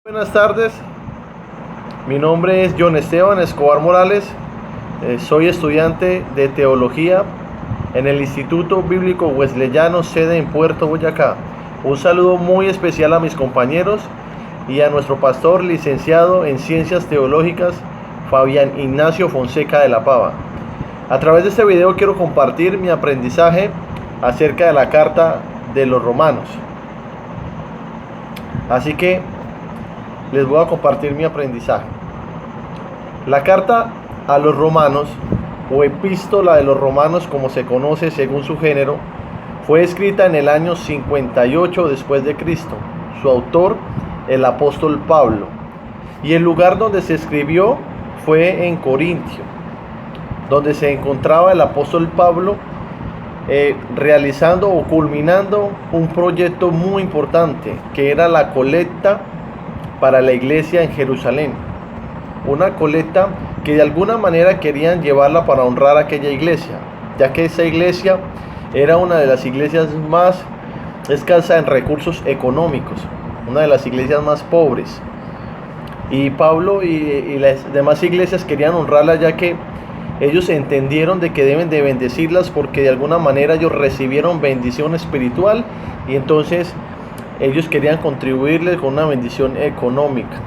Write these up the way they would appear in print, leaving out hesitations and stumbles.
Buenas tardes, mi nombre es John Esteban Escobar Morales, soy estudiante de Teología en el Instituto Bíblico Wesleyano, sede en Puerto Boyacá. Un saludo muy especial a mis compañeros y a nuestro pastor licenciado en Ciencias Teológicas, Fabián Ignacio Fonseca de la Pava. A través de este video quiero compartir mi aprendizaje acerca de la carta de los Romanos. Así que les voy a compartir mi aprendizaje. La carta a los Romanos, o epístola de los Romanos como se conoce según su género, fue escrita en el año 58 después de Cristo. Su autor, el apóstol Pablo. Y el lugar donde se escribió fue en Corintio, donde se encontraba el apóstol Pablo realizando o culminando un proyecto muy importante, que era la colecta para la iglesia en Jerusalén. Una colecta que de alguna manera querían llevarla para honrar a aquella iglesia, ya que esa iglesia era una de las iglesias más escasa en recursos económicos, una de las iglesias más pobres. Y Pablo y las demás iglesias querían honrarla, ya que ellos entendieron de que deben de bendecirlas, porque de alguna manera ellos recibieron bendición espiritual y entonces ellos querían contribuirles con una bendición económica.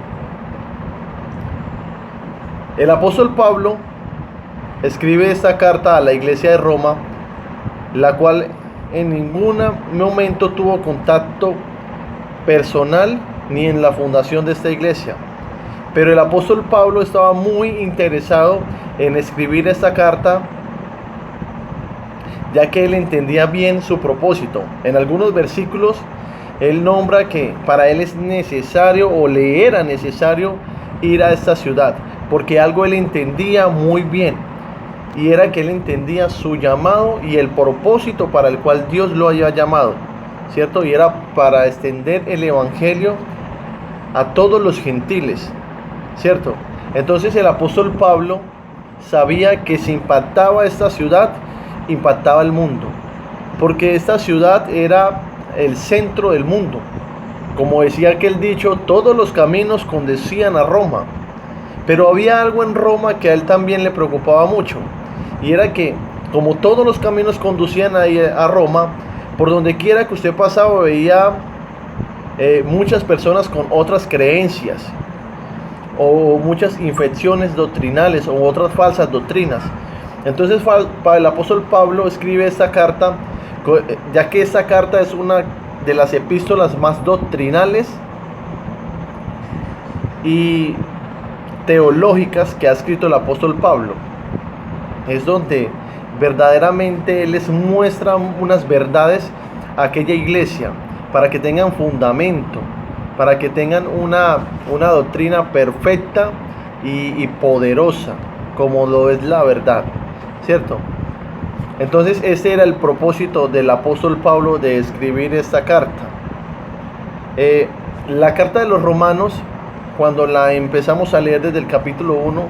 El apóstol Pablo escribe esta carta a la iglesia de Roma, la cual en ningún momento tuvo contacto personal ni en la fundación de esta iglesia. Pero el apóstol Pablo estaba muy interesado en escribir esta carta, ya que él entendía bien su propósito. En algunos versículos él nombra que para él es necesario, o le era necesario, ir a esta ciudad, porque algo él entendía muy bien, y era que él entendía su llamado y el propósito para el cual Dios lo había llamado, ¿cierto? Y era para extender el evangelio a todos los gentiles, ¿cierto? Entonces el apóstol Pablo sabía que si impactaba esta ciudad, impactaba el mundo, porque esta ciudad era el centro del mundo. Como decía aquel dicho, todos los caminos conducían a Roma. Pero había algo en Roma que a él también le preocupaba mucho, y era que como todos los caminos conducían a Roma, por donde quiera que usted pasaba veía muchas personas con otras creencias, o muchas infecciones doctrinales, o otras falsas doctrinas. Entonces el apóstol Pablo escribe esta carta, ya que esta carta es una de las epístolas más doctrinales y teológicas que ha escrito el apóstol Pablo. Es donde verdaderamente él les muestra unas verdades a aquella iglesia, para que tengan fundamento, para que tengan una doctrina perfecta y poderosa, como lo es la verdad, ¿cierto? Entonces ese era el propósito del apóstol Pablo de escribir esta carta. La carta de los Romanos, cuando la empezamos a leer desde el capítulo 1,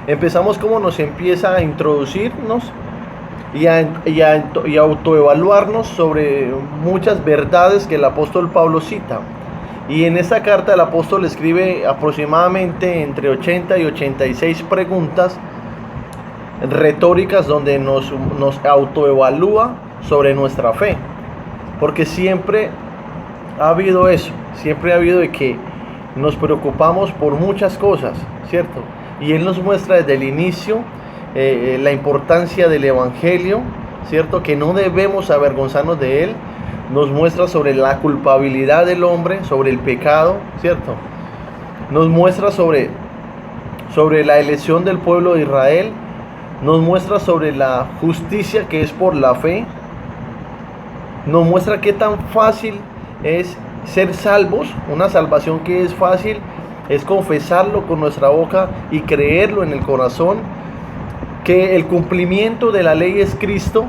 empezamos como nos empieza a introducirnos y a autoevaluarnos sobre muchas verdades que el apóstol Pablo cita. Y en esta carta el apóstol escribe aproximadamente entre 80 y 86 preguntas retóricas, donde nos autoevalúa sobre nuestra fe, porque siempre ha habido eso, siempre ha habido de que nos preocupamos por muchas cosas, ¿cierto? Y él nos muestra desde el inicio la importancia del evangelio, ¿cierto? Que no debemos avergonzarnos de él. Nos muestra sobre la culpabilidad del hombre, sobre el pecado, ¿cierto? Nos muestra sobre la elección del pueblo de Israel. Nos muestra sobre la justicia que es por la fe. Nos muestra qué tan fácil es ser salvos. Una salvación que es fácil es confesarlo con nuestra boca y creerlo en el corazón. Que el cumplimiento de la ley es Cristo.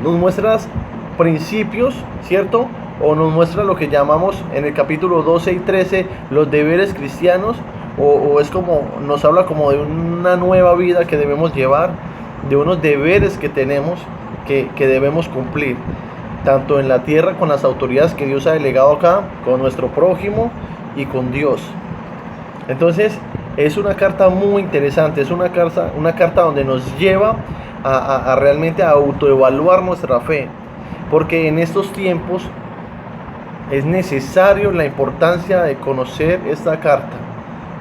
Nos muestra principios, ¿cierto? O nos muestra lo que llamamos en el capítulo 12 y 13 los deberes cristianos. O es como, nos habla como de una nueva vida que debemos llevar, de unos deberes que tenemos que debemos cumplir, tanto en la tierra con las autoridades que Dios ha delegado acá, con nuestro prójimo, y con Dios. Entonces es una carta muy interesante, es una carta donde nos lleva a realmente a autoevaluar nuestra fe, porque en estos tiempos es necesario la importancia de conocer esta carta,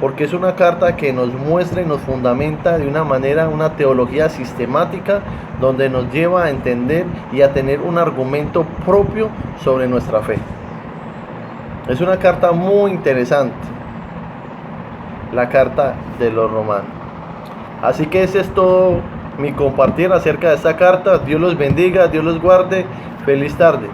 porque es una carta que nos muestra y nos fundamenta de una manera, una teología sistemática, donde nos lleva a entender y a tener un argumento propio sobre nuestra fe. Es una carta muy interesante, la carta de los romanos. Así que ese es todo mi compartir acerca de esta carta. Dios los bendiga, Dios los guarde. Feliz tarde.